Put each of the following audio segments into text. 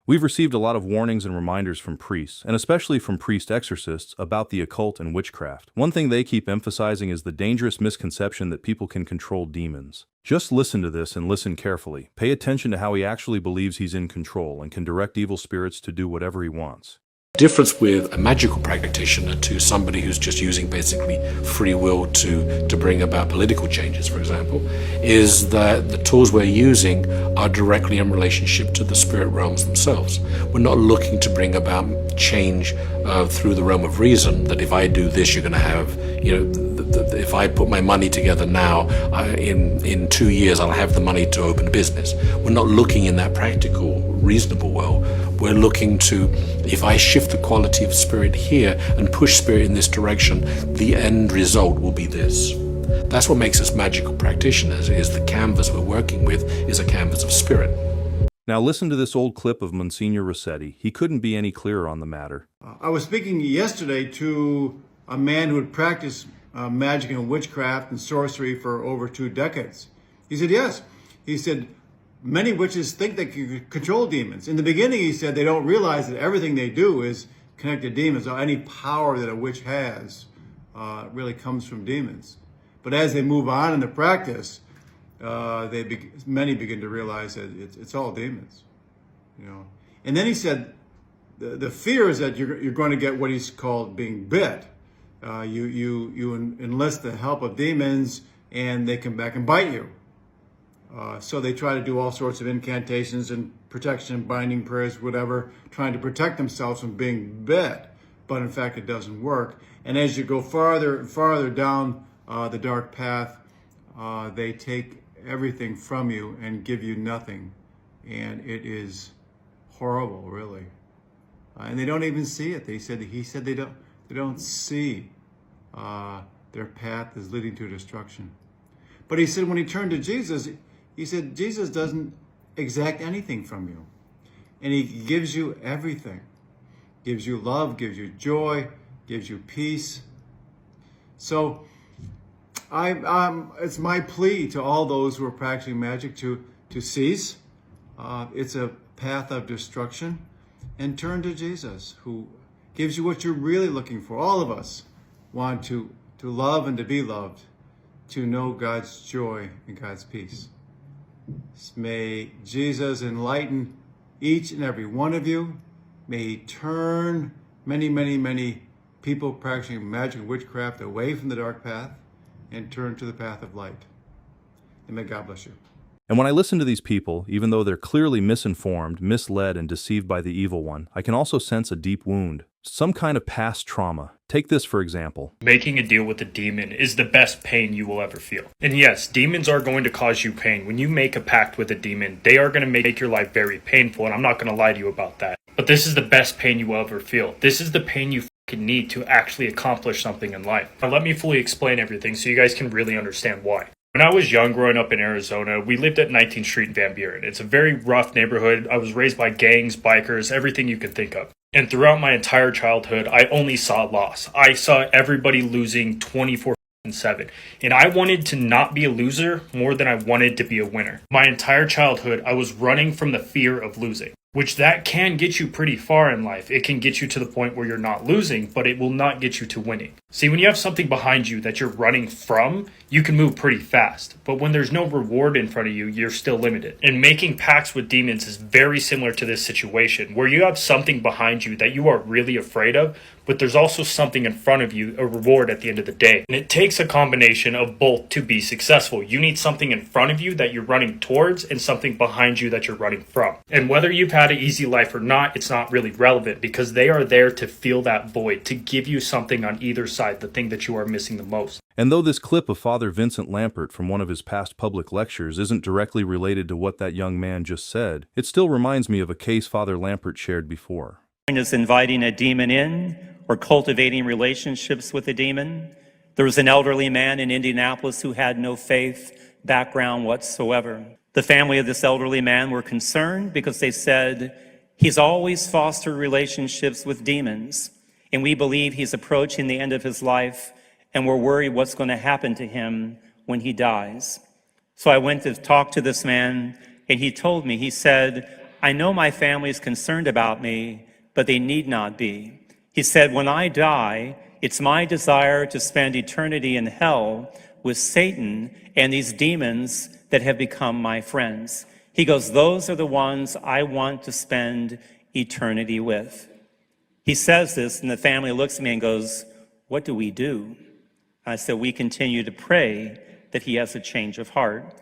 We've received a lot of warnings and reminders from priests, and especially from priest exorcists, about the occult and witchcraft. One thing they keep emphasizing is the dangerous misconception that people can control demons. Just listen to this and listen carefully. Pay attention to how he actually believes he's in control and can direct evil spirits to do whatever he wants. Difference with a magical practitioner to somebody who's just using basically free will to bring about political changes, for example, is that the tools we're using are directly in relationship to the spirit realms themselves. We're not looking to bring about change through the realm of reason, that if I do this, you're going to have, if I put my money together now, in 2 years, I'll have the money to open a business. We're not looking in that practical, reasonable world. We're looking to, if I shift the quality of spirit here and push spirit in this direction, the end result will be this. That's what makes us magical practitioners, is the canvas we're working with is a canvas of spirit. Now listen to this old clip of Msgr Rossetti. He couldn't be any clearer on the matter. I was speaking yesterday to a man who had practiced magic and witchcraft and sorcery for over 2 decades. He said, yes. He said, many witches think they can control demons. In the beginning, he said, they don't realize that everything they do is connected to demons, or any power that a witch has really comes from demons. But as they move on in the practice, many begin to realize that it's all demons. And then he said, the fear is that you're going to get what he's called being bit. You enlist the help of demons, and they come back and bite you. So they try to do all sorts of incantations and protection, binding prayers, whatever, trying to protect themselves from being bit. But in fact, it doesn't work. And as you go farther and farther down the dark path, they take everything from you and give you nothing. And it is horrible, really. And they don't even see it. He said they don't see their path is leading to destruction. But he said when he turned to Jesus, he said, Jesus doesn't exact anything from you. And he gives you everything. Gives you love, gives you joy, gives you peace. So it's my plea to all those who are practicing magic to cease. It's a path of destruction. And turn to Jesus, who gives you what you're really looking for. All of us want to love and to be loved, to know God's joy and God's peace. May Jesus enlighten each and every one of you. May he turn many, many, many people practicing magic and witchcraft away from the dark path and turn to the path of light. And may God bless you. And when I listen to these people, even though they're clearly misinformed, misled, and deceived by the evil one, I can also sense a deep wound, some kind of past trauma. Take this for example. Making a deal with a demon is the best pain you will ever feel. And yes, demons are going to cause you pain. When you make a pact with a demon, they are going to make your life very painful, and I'm not going to lie to you about that. But this is the best pain you will ever feel. This is the pain you need to actually accomplish something in life. Now let me fully explain everything so you guys can really understand why. When I was young, growing up in Arizona, we lived at 19th Street in Van Buren. It's a very rough neighborhood. I was raised by gangs, bikers, everything you can think of. And throughout my entire childhood, I only saw loss. I saw everybody losing 24/7. And I wanted to not be a loser more than I wanted to be a winner. My entire childhood, I was running from the fear of losing, which that can get you pretty far in life. It can get you to the point where you're not losing, but it will not get you to winning. See, when you have something behind you that you're running from, you can move pretty fast. But when there's no reward in front of you, you're still limited. And making pacts with demons is very similar to this situation, where you have something behind you that you are really afraid of, but there's also something in front of you, a reward at the end of the day. And it takes a combination of both to be successful. You need something in front of you that you're running towards and something behind you that you're running from. And whether you've had an easy life or not, it's not really relevant, because they are there to fill that void, to give you something on either side, the thing that you are missing the most. And though this clip of Father Vincent Lampert from one of his past public lectures isn't directly related to what that young man just said, it still reminds me of a case Father Lampert shared before. Is inviting a demon in or cultivating relationships with a demon. There was an elderly man in Indianapolis who had no faith background whatsoever. The family of this elderly man were concerned because they said, he's always fostered relationships with demons, and we believe he's approaching the end of his life, and we're worried what's going to happen to him when he dies. So I went to talk to this man, and he told me, he said, I know my family is concerned about me, but they need not be. He said, when I die, it's my desire to spend eternity in hell with Satan and these demons that have become my friends. He goes, those are the ones I want to spend eternity with. He says this, and the family looks at me and goes, what do we do? I said, we continue to pray that he has a change of heart.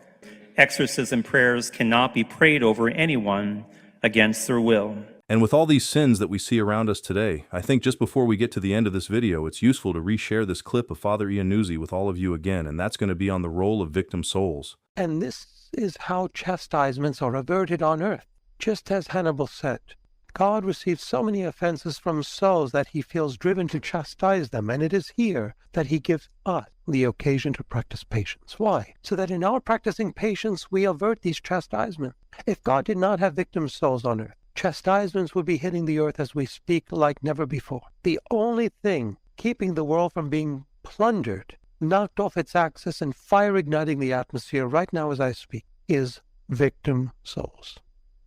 Exorcism prayers cannot be prayed over anyone against their will. And with all these sins that we see around us today, I think just before we get to the end of this video, it's useful to reshare this clip of Father Iannuzzi with all of you again, and that's going to be on the role of victim souls. And this is how chastisements are averted on earth. Just as Hannibal said, God receives so many offenses from souls that he feels driven to chastise them, and it is here that he gives us the occasion to practice patience. Why? So that in our practicing patience, we avert these chastisements. If God did not have victim souls on earth, chastisements would be hitting the earth as we speak like never before. The only thing keeping the world from being plundered, knocked off its axis, and fire igniting the atmosphere right now as I speak is victim souls.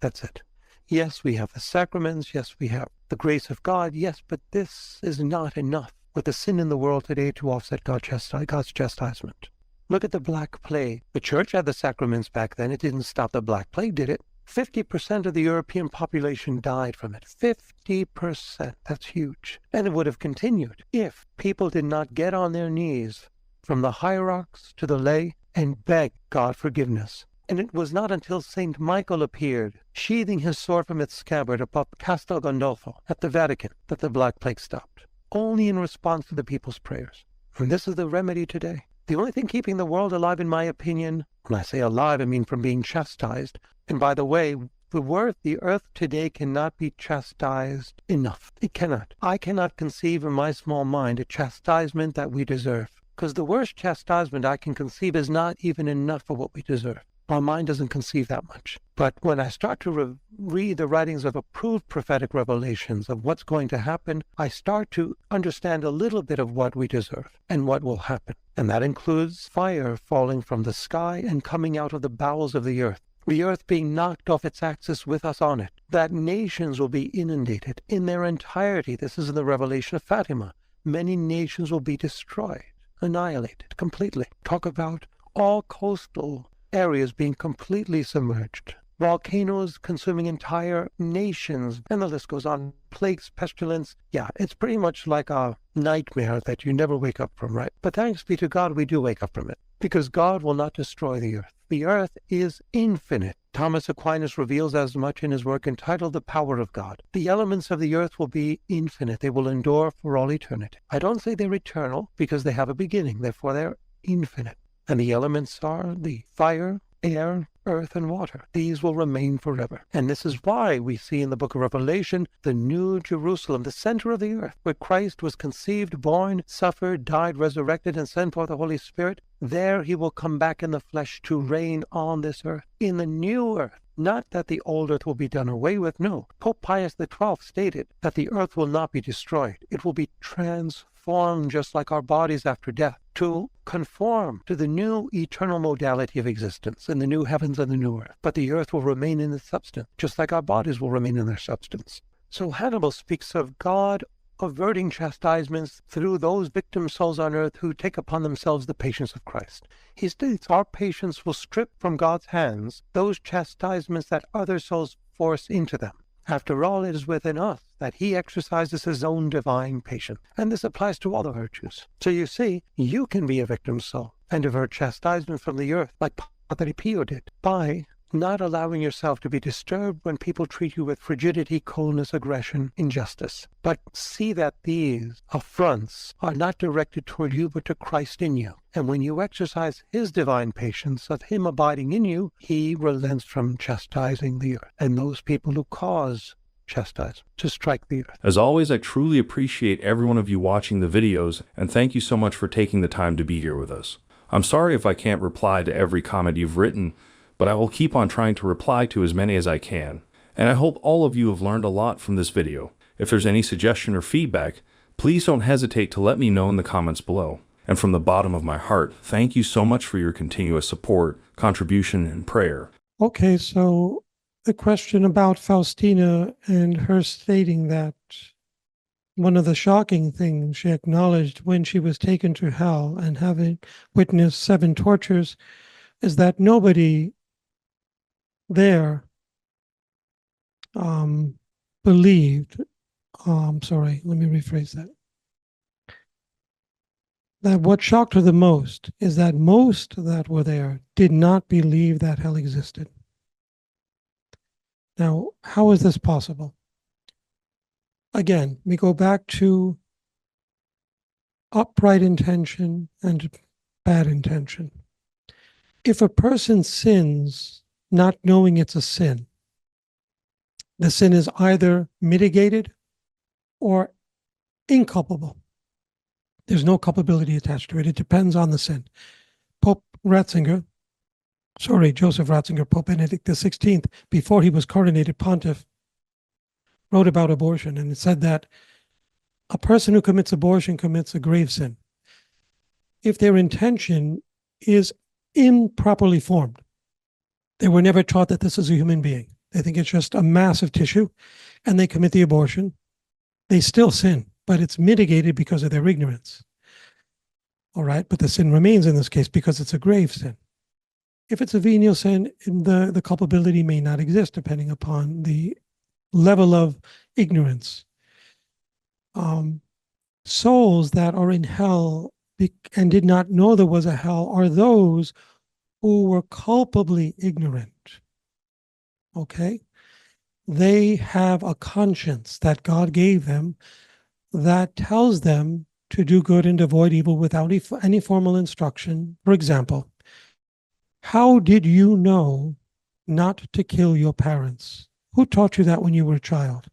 That's it. Yes, we have the sacraments. Yes, we have the grace of God. Yes, but this is not enough with the sin in the world today to offset God's chastisement. Look at the Black Plague. The church had the sacraments back then. It didn't stop the Black Plague, did it? 50% of the European population died from it. 50%. That's huge. And it would have continued if people did not get on their knees from the hierarchs to the lay and beg God forgiveness. And it was not until St. Michael appeared, sheathing his sword from its scabbard above Castel Gandolfo at the Vatican, that the Black Plague stopped. Only in response to the people's prayers. And this is the remedy today. The only thing keeping the world alive, in my opinion, when I say alive, I mean from being chastised. And by the way, the earth today cannot be chastised enough. It cannot. I cannot conceive in my small mind a chastisement that we deserve. Because the worst chastisement I can conceive is not even enough for what we deserve. My mind doesn't conceive that much. But when I start to read the writings of approved prophetic revelations of what's going to happen, I start to understand a little bit of what we deserve and what will happen. And that includes fire falling from the sky and coming out of the bowels of the earth being knocked off its axis with us on it, that nations will be inundated in their entirety. This is in the revelation of Fatima. Many nations will be destroyed, annihilated completely. Talk about all coastal areas being completely submerged, volcanoes consuming entire nations, and the list goes on. Plagues, pestilence. Yeah, it's pretty much like a nightmare that you never wake up from, right? But thanks be to God, we do wake up from it, because God will not destroy the earth. The earth is infinite. Thomas Aquinas reveals as much in his work entitled The Power of God. The elements of the earth will be infinite. They will endure for all eternity. I don't say they're eternal because they have a beginning. Therefore, they're infinite. And the elements are the fire, air, earth, and water. These will remain forever. And this is why we see in the book of Revelation the New Jerusalem, the center of the earth, where Christ was conceived, born, suffered, died, resurrected, and sent forth the Holy Spirit. There he will come back in the flesh to reign on this earth, in the new earth. Not that the old earth will be done away with, no. Pope Pius XII stated that the earth will not be destroyed. It will be transformed just like our bodies after death, to conform to the new eternal modality of existence in the new heavens and the new earth. But the earth will remain in its substance, just like our bodies will remain in their substance. So Hannibal speaks of God averting chastisements through those victim souls on earth who take upon themselves the patience of Christ. He states our patience will strip from God's hands those chastisements that other souls force into them. After all, it is within us that he exercises his own divine patience. And this applies to all the virtues. So you see, you can be a victim soul and avert chastisement from the earth like Padre Pio did by not allowing yourself to be disturbed when people treat you with frigidity, coldness, aggression, injustice. But see that these affronts are not directed toward you, but to Christ in you. And when you exercise his divine patience of him abiding in you, he relents from chastising the earth and those people who cause chastisement to strike the earth. As always, I truly appreciate every one of you watching the videos, and thank you so much for taking the time to be here with us. I'm sorry if I can't reply to every comment you've written, but I will keep on trying to reply to as many as I can. And I hope all of you have learned a lot from this video. If there's any suggestion or feedback, please don't hesitate to let me know in the comments below. And from the bottom of my heart, thank you so much for your continuous support, contribution, and prayer. Okay, so the question about Faustina and her stating that one of the shocking things she acknowledged when she was taken to hell and having witnessed 7 tortures is that nobody there believed, sorry, let me rephrase that. That what shocked her the most is that most that were there did not believe that hell existed. Now, how is this possible? Again, we go back to upright intention and bad intention. If a person sins not knowing it's a sin, the sin is either mitigated or inculpable. There's no culpability attached to it. It depends on the sin. Joseph Ratzinger, Pope Benedict XVI, before he was coronated pontiff, wrote about abortion, and it said that a person who commits abortion commits a grave sin if their intention is improperly formed. They were never taught that this is a human being. They think it's just a mass of tissue, and they commit the abortion. They still sin, but it's mitigated because of their ignorance. All right, but the sin remains in this case because it's a grave sin. If it's a venial sin, the culpability may not exist depending upon the level of ignorance. Souls that are in hell and did not know there was a hell are those who were culpably ignorant. Okay? They have a conscience that God gave them that tells them to do good and avoid evil without any formal instruction. For example, how did you know not to kill your parents? Who taught you that when you were a child?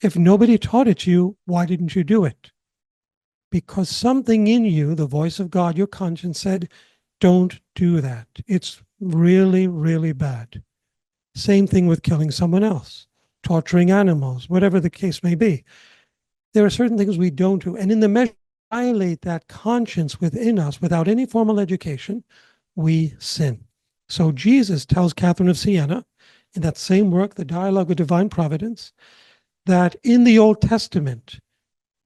If nobody taught it to you, why didn't you do it? Because something in you, the voice of God, your conscience said, don't do that. It's really, really bad. Same thing with killing someone else, torturing animals, whatever the case may be. There are certain things we don't do. And in the measure we violate that conscience within us without any formal education, we sin. So Jesus tells Catherine of Siena, in that same work, The Dialogue of Divine Providence, that in the Old Testament,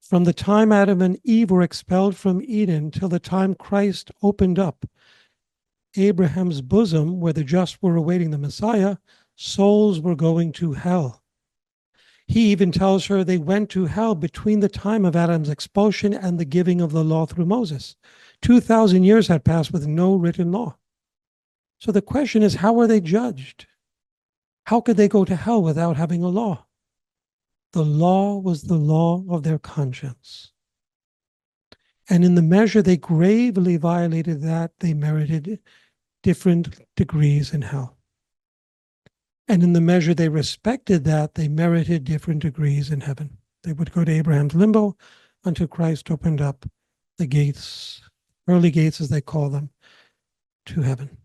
from the time Adam and Eve were expelled from Eden till the time Christ opened up Abraham's bosom, where the just were awaiting the Messiah, souls were going to hell. He even tells her they went to hell between the time of Adam's expulsion and the giving of the law through Moses. 2,000 years had passed with no written law. So the question is, how were they judged? How could they go to hell without having a law? The law was the law of their conscience. And in the measure they gravely violated that, they merited different degrees in hell. And in the measure they respected that, they merited different degrees in heaven. They would go to Abraham's limbo until Christ opened up the gates, early gates as they call them, to heaven.